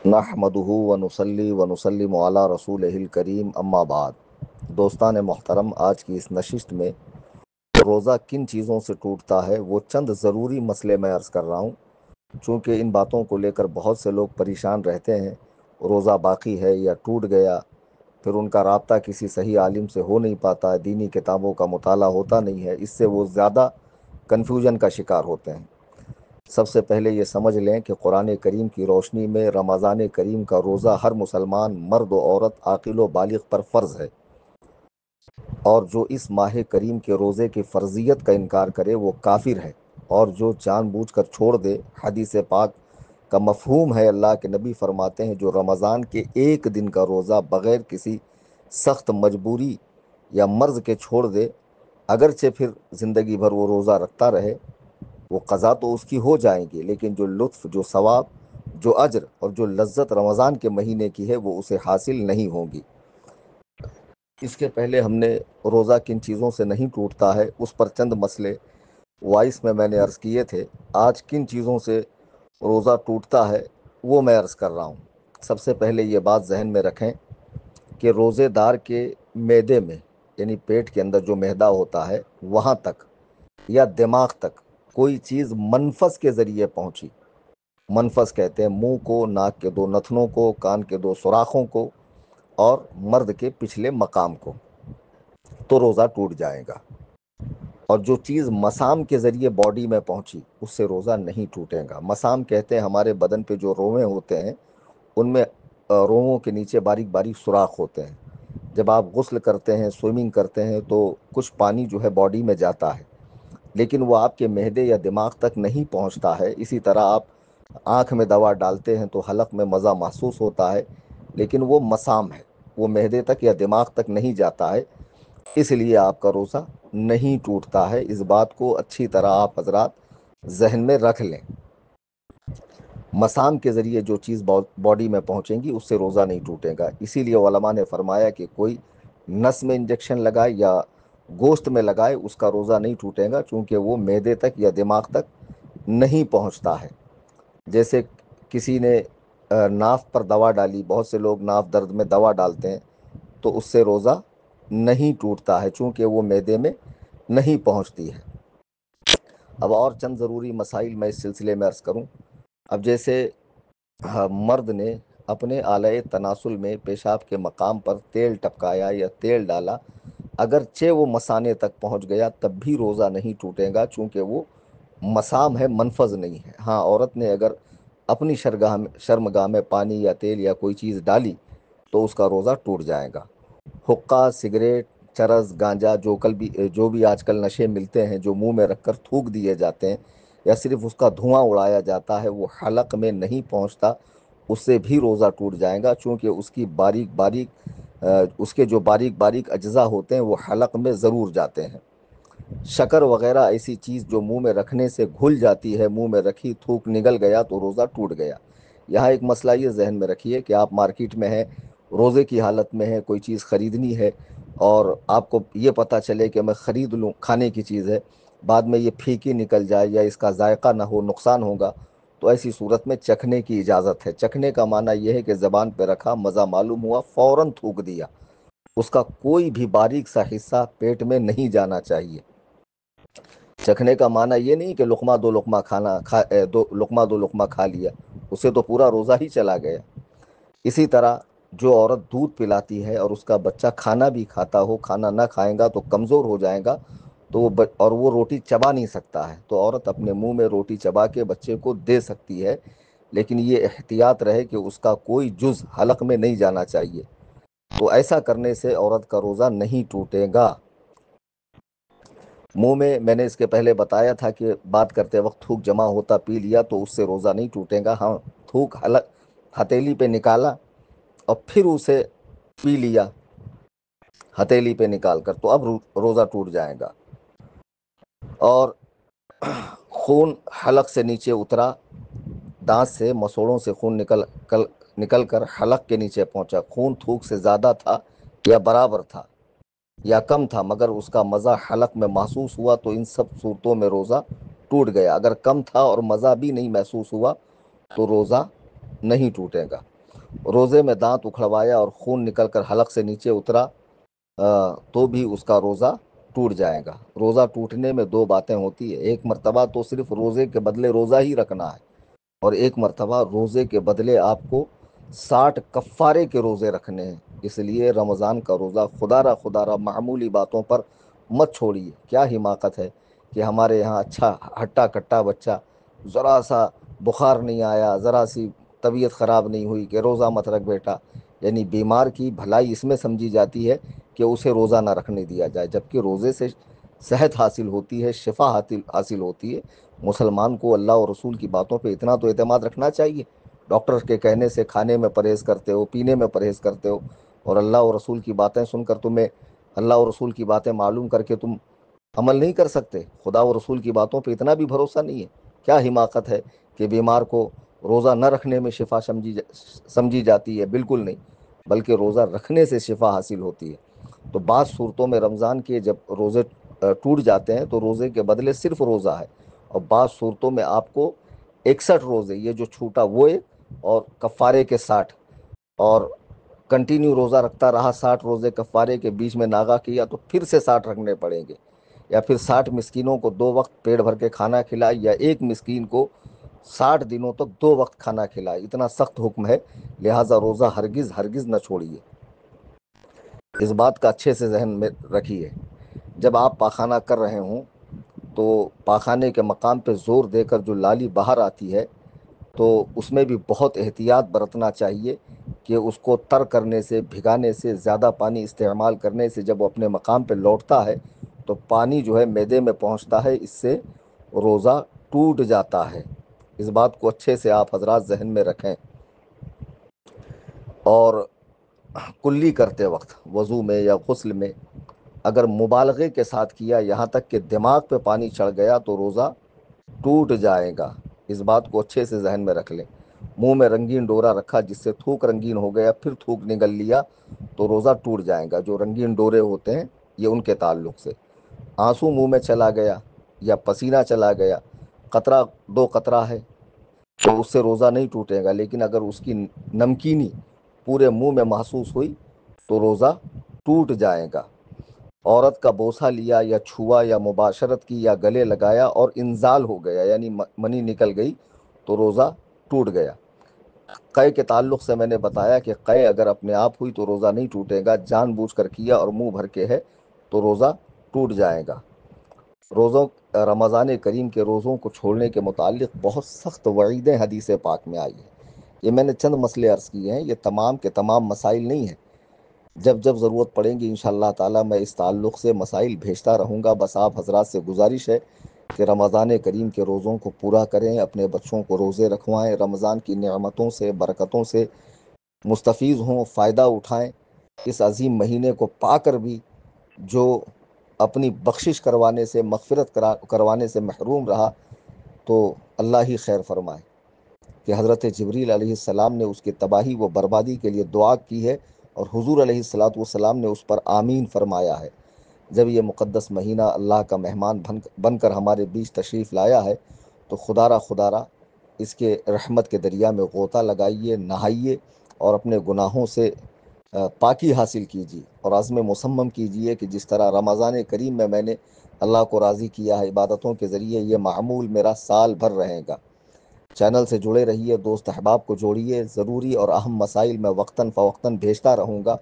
نحمدہ ونصلی ونسلم علی رسولہ الکریم اما بعد۔ دوستان محترم، آج کی اس نشست میں روزہ کن چیزوں سے ٹوٹتا ہے وہ چند ضروری مسئلے میں عرض کر رہا ہوں، چونکہ ان باتوں کو لے کر بہت سے لوگ پریشان رہتے ہیں۔ روزہ باقی ہے یا ٹوٹ گیا، پھر ان کا رابطہ کسی صحیح عالم سے ہو نہیں پاتا، دینی کتابوں کا مطالعہ ہوتا نہیں ہے، اس سے وہ زیادہ کنفیوژن کا شکار ہوتے ہیں۔ سب سے پہلے یہ سمجھ لیں کہ قرآن کریم کی روشنی میں رمضان کریم کا روزہ ہر مسلمان مرد و عورت عاقل و بالغ پر فرض ہے، اور جو اس ماہ کریم کے روزے کی فرضیت کا انکار کرے وہ کافر ہے، اور جو جان بوجھ کر چھوڑ دے۔ حدیث پاک کا مفہوم ہے، اللہ کے نبی فرماتے ہیں جو رمضان کے ایک دن کا روزہ بغیر کسی سخت مجبوری یا مرض کے چھوڑ دے، اگرچہ پھر زندگی بھر وہ روزہ رکھتا رہے، وہ قضا تو اس کی ہو جائیں گی، لیکن جو لطف، جو ثواب، جو اجر اور جو لذت رمضان کے مہینے کی ہے وہ اسے حاصل نہیں ہوں گی۔ اس کے پہلے ہم نے روزہ کن چیزوں سے نہیں ٹوٹتا ہے اس پر چند مسئلے وائس میں نے عرض کیے تھے۔ آج کن چیزوں سے روزہ ٹوٹتا ہے وہ میں عرض کر رہا ہوں۔ سب سے پہلے یہ بات ذہن میں رکھیں کہ روزے دار کے معدے میں، یعنی پیٹ کے اندر جو معدہ ہوتا ہے، وہاں تک یا دماغ تک کوئی چیز منفذ کے ذریعے پہنچی، منفذ کہتے ہیں منہ کو، ناک کے 2 نتنوں کو، کان کے 2 سوراخوں کو اور مرد کے پچھلے مقام کو، تو روزہ ٹوٹ جائے گا۔ اور جو چیز مسام کے ذریعے باڈی میں پہنچی اس سے روزہ نہیں ٹوٹے گا۔ مسام کہتے ہیں ہمارے بدن پہ جو روئیں ہوتے ہیں، ان میں روؤں کے نیچے باریک باریک سوراخ ہوتے ہیں۔ جب آپ غسل کرتے ہیں، سوئمنگ کرتے ہیں، تو کچھ پانی جو ہے باڈی میں جاتا ہے، لیکن وہ آپ کے معدے یا دماغ تک نہیں پہنچتا ہے۔ اسی طرح آپ آنکھ میں دوا ڈالتے ہیں تو حلق میں مزہ محسوس ہوتا ہے، لیکن وہ مسام ہے، وہ معدے تک یا دماغ تک نہیں جاتا ہے، اس لیے آپ کا روزہ نہیں ٹوٹتا ہے۔ اس بات کو اچھی طرح آپ حضرات ذہن میں رکھ لیں۔ مسام کے ذریعے جو چیز باڈی میں پہنچیں گی اس سے روزہ نہیں ٹوٹے گا۔ اسی لیے علماء نے فرمایا کہ کوئی نس میں انجیکشن لگائے یا گوشت میں لگائے اس کا روزہ نہیں ٹوٹے گا، چونکہ وہ معدے تک یا دماغ تک نہیں پہنچتا ہے۔ جیسے کسی نے ناف پر دوا ڈالی، بہت سے لوگ ناف درد میں دوا ڈالتے ہیں، تو اس سے روزہ نہیں ٹوٹتا ہے، چونکہ وہ معدے میں نہیں پہنچتی ہے۔ اب اور چند ضروری مسائل میں اس سلسلے میں عرض کروں۔ اب جیسے مرد نے اپنے آلۂ تناسل میں پیشاب کے مقام پر تیل ٹپکایا یا تیل ڈالا، اگرچہ وہ مثانے تک پہنچ گیا تب بھی روزہ نہیں ٹوٹے گا، چونکہ وہ مسام ہے، منفذ نہیں ہے۔ ہاں، عورت نے اگر اپنی شرمگاہ میں پانی یا تیل یا کوئی چیز ڈالی تو اس کا روزہ ٹوٹ جائے گا۔ حقہ، سگریٹ، چرس، گانجا، جو بھی آج کل نشے ملتے ہیں، جو منہ میں رکھ کر تھوک دیے جاتے ہیں یا صرف اس کا دھواں اڑایا جاتا ہے، وہ حلق میں نہیں پہنچتا، اس سے بھی روزہ ٹوٹ جائے گا، چونکہ اس کے جو باریک باریک اجزاء ہوتے ہیں وہ حلق میں ضرور جاتے ہیں۔ شکر وغیرہ ایسی چیز جو منہ میں رکھنے سے گھل جاتی ہے، منہ میں رکھی تھوک نگل گیا تو روزہ ٹوٹ گیا۔ یہاں ایک مسئلہ یہ ذہن میں رکھیے کہ آپ مارکیٹ میں ہیں، روزے کی حالت میں ہے، کوئی چیز خریدنی ہے اور آپ کو یہ پتہ چلے کہ میں خرید لوں، کھانے کی چیز ہے، بعد میں یہ پھیکی نکل جائے یا اس کا ذائقہ نہ ہو، نقصان ہوگا، تو ایسی صورت میں چکھنے کی اجازت ہے۔ چکھنے کا معنی یہ ہے کہ زبان پہ رکھا، مزہ معلوم ہوا، فوراً تھوک دیا، اس کا کوئی بھی باریک سا حصہ پیٹ میں نہیں جانا چاہیے۔ چکھنے کا معنی یہ نہیں کہ لقمہ دو لقمہ کھا لیا، اس سے تو پورا روزہ ہی چلا گیا۔ اسی طرح جو عورت دودھ پلاتی ہے اور اس کا بچہ کھانا بھی کھاتا ہو، کھانا نہ کھائے گا تو کمزور ہو جائے گا، اور وہ روٹی چبا نہیں سکتا ہے، تو عورت اپنے منہ میں روٹی چبا کے بچے کو دے سکتی ہے، لیکن یہ احتیاط رہے کہ اس کا کوئی جز حلق میں نہیں جانا چاہیے، تو ایسا کرنے سے عورت کا روزہ نہیں ٹوٹے گا۔ منہ میں نے اس کے پہلے بتایا تھا کہ بات کرتے وقت تھوک جمع ہوتا پی لیا تو اس سے روزہ نہیں ٹوٹے گا۔ ہاں، تھوک ہتیلی پہ نکالا اور پھر اسے پی لیا ہتیلی پہ نکال کر، تو اب روزہ ٹوٹ جائے گا۔ اور خون حلق سے نیچے اترا، دانت سے، مسوڑوں سے خون نکل کر حلق کے نیچے پہنچا، خون تھوک سے زیادہ تھا یا برابر تھا یا کم تھا، مگر اس کا مزہ حلق میں محسوس ہوا، تو ان سب صورتوں میں روزہ ٹوٹ گیا۔ اگر کم تھا اور مزہ بھی نہیں محسوس ہوا تو روزہ نہیں ٹوٹے گا۔ روزے میں دانت اکھڑوایا اور خون نکل کر حلق سے نیچے اترا تو بھی اس کا روزہ ٹوٹ جائے گا۔ روزہ ٹوٹنے میں دو باتیں ہوتی ہیں، ایک مرتبہ تو صرف روزے کے بدلے روزہ ہی رکھنا ہے، اور ایک مرتبہ روزے کے بدلے آپ کو 60 کفارے کے روزے رکھنے ہیں۔ اس لیے رمضان کا روزہ خدا را معمولی باتوں پر مت چھوڑیے۔ کیا حماقت ہے کہ ہمارے یہاں اچھا ہٹا کٹا بچہ، ذرا سا بخار نہیں آیا، ذرا سی طبیعت خراب نہیں ہوئی کہ روزہ مت رکھ بیٹا، یعنی بیمار کی بھلائی اس میں سمجھی جاتی ہے کہ اسے روزہ نہ رکھنے دیا جائے، جبکہ روزے سے صحت حاصل ہوتی ہے، شفا حاصل ہوتی ہے۔ مسلمان کو اللہ اور رسول کی باتوں پہ اتنا تو اعتماد رکھنا چاہیے۔ ڈاکٹر کے کہنے سے کھانے میں پرہیز کرتے ہو، پینے میں پرہیز کرتے ہو، اور اللہ اور رسول کی باتیں سن کر تمہیں اللہ اور رسول کی باتیں معلوم کر کے تم عمل نہیں کر سکتے، خدا و رسول کی باتوں پہ اتنا بھی بھروسہ نہیں ہے۔ کیا حماقت ہے کہ بیمار کو روزہ نہ رکھنے میں شفا سمجھی جاتی ہے؟ بالکل نہیں، بلکہ روزہ رکھنے سے شفا حاصل ہوتی ہے۔ تو بعض صورتوں میں رمضان کے جب روزے ٹوٹ جاتے ہیں تو روزے کے بدلے صرف روزہ ہے، اور بعض صورتوں میں آپ کو 61 روزے، یہ جو چھوٹا وہ ہے، اور کفارے کے 60، اور کنٹینیو روزہ رکھتا رہا 60 روزے کفارے کے، بیچ میں ناغا کیا تو پھر سے 60 رکھنے پڑیں گے، یا پھر 60 مسکینوں کو 2 وقت پیٹ بھر کے کھانا کھلائے، یا ایک مسکین کو 60 دنوں تک 2 وقت کھانا کھلائے۔ اتنا سخت حکم ہے، لہٰذا روزہ ہرگز ہرگز نہ چھوڑیے۔ اس بات کا اچھے سے ذہن میں رکھیے، جب آپ پاخانہ کر رہے ہوں تو پاخانے کے مقام پہ زور دے کر جو لالی باہر آتی ہے تو اس میں بھی بہت احتیاط برتنا چاہیے کہ اس کو تر کرنے سے، بھگانے سے، زیادہ پانی استعمال کرنے سے جب وہ اپنے مقام پہ لوٹتا ہے تو پانی جو ہے معدے میں پہنچتا ہے، اس سے روزہ ٹوٹ جاتا ہے۔ اس بات کو اچھے سے آپ حضرات ذہن میں رکھیں۔ اور کلی کرتے وقت وضو میں یا غسل میں اگر مبالغے کے ساتھ کیا، یہاں تک کہ دماغ پہ پانی چڑھ گیا، تو روزہ ٹوٹ جائے گا۔ اس بات کو اچھے سے ذہن میں رکھ لیں۔ منہ میں رنگین ڈورا رکھا جس سے تھوک رنگین ہو گیا، پھر تھوک نگل لیا، تو روزہ ٹوٹ جائے گا۔ جو رنگین ڈورے ہوتے ہیں یہ ان کے تعلق سے۔ آنسو منہ میں چلا گیا یا پسینہ چلا گیا، قطرہ 2 قطرہ ہے تو اس سے روزہ نہیں ٹوٹے گا، لیکن اگر اس کی نمکینی پورے منہ میں محسوس ہوئی تو روزہ ٹوٹ جائے گا۔ عورت کا بوسہ لیا یا چھوا یا مباشرت کی یا گلے لگایا اور انزال ہو گیا، یعنی منی نکل گئی، تو روزہ ٹوٹ گیا۔ قے کے تعلق سے میں نے بتایا کہ قے اگر اپنے آپ ہوئی تو روزہ نہیں ٹوٹے گا، جان بوجھ کر کیا اور منہ بھر کے ہے تو روزہ ٹوٹ جائے گا۔ رمضان کریم کے روزوں کو چھوڑنے کے متعلق بہت سخت وعیدیں حدیث پاک میں آئی ہیں۔ یہ میں نے چند مسئلے عرض کیے ہیں، یہ تمام کے تمام مسائل نہیں ہیں۔ جب جب ضرورت پڑیں گی انشاءاللہ تعالی میں اس تعلق سے مسائل بھیجتا رہوں گا۔ بس آپ حضرات سے گزارش ہے کہ رمضان کریم کے روزوں کو پورا کریں، اپنے بچوں کو روزے رکھوائیں، رمضان کی نعمتوں سے، برکتوں سے مستفیض ہوں، فائدہ اٹھائیں۔ اس عظیم مہینے کو پا کر بھی جو اپنی بخشش کروانے سے، مغفرت کروانے سے محروم رہا، تو اللہ ہی خیر فرمائے کہ حضرت جبریل علیہ السلام نے اس کی تباہی و بربادی کے لیے دعا کی ہے، اور حضور علیہ السلام نے اس پر آمین فرمایا ہے۔ جب یہ مقدس مہینہ اللہ کا مہمان بن کر ہمارے بیچ تشریف لایا ہے تو خدا را اس کے رحمت کے دریا میں غوطہ لگائیے، نہائیے، اور اپنے گناہوں سے پاکی حاصل کیجیے، اور عزم مصمم کیجیے کہ جس طرح رمضان کریم میں نے اللہ کو راضی کیا ہے عبادتوں کے ذریعے، یہ معمول میرا سال بھر رہے گا۔ چینل سے جڑے رہیے، دوست احباب کو جوڑیے، ضروری اور اہم مسائل میں وقتاً فوقتاً بھیجتا رہوں گا۔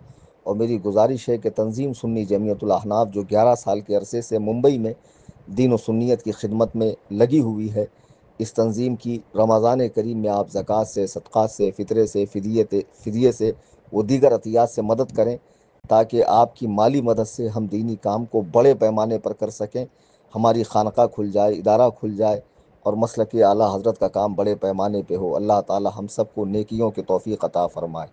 اور میری گزارش ہے کہ تنظیم سنی جمعیت الاحناف جو 11 سال کے عرصے سے ممبئی میں دین و سنیت کی خدمت میں لگی ہوئی ہے، اس تنظیم کی رمضان کریم میں آپ زکوٰۃ سے، صدقات سے، فطرے سے، فدیے سے و دیگر عطیات سے مدد کریں، تاکہ آپ کی مالی مدد سے ہم دینی کام کو بڑے پیمانے پر کر سکیں، ہماری خانقاہ کھل جائے، ادارہ کھل جائے، اور مسلک اعلیٰ حضرت کا کام بڑے پیمانے پہ ہو۔ اللہ تعالی ہم سب کو نیکیوں کی توفیق عطا فرمائے۔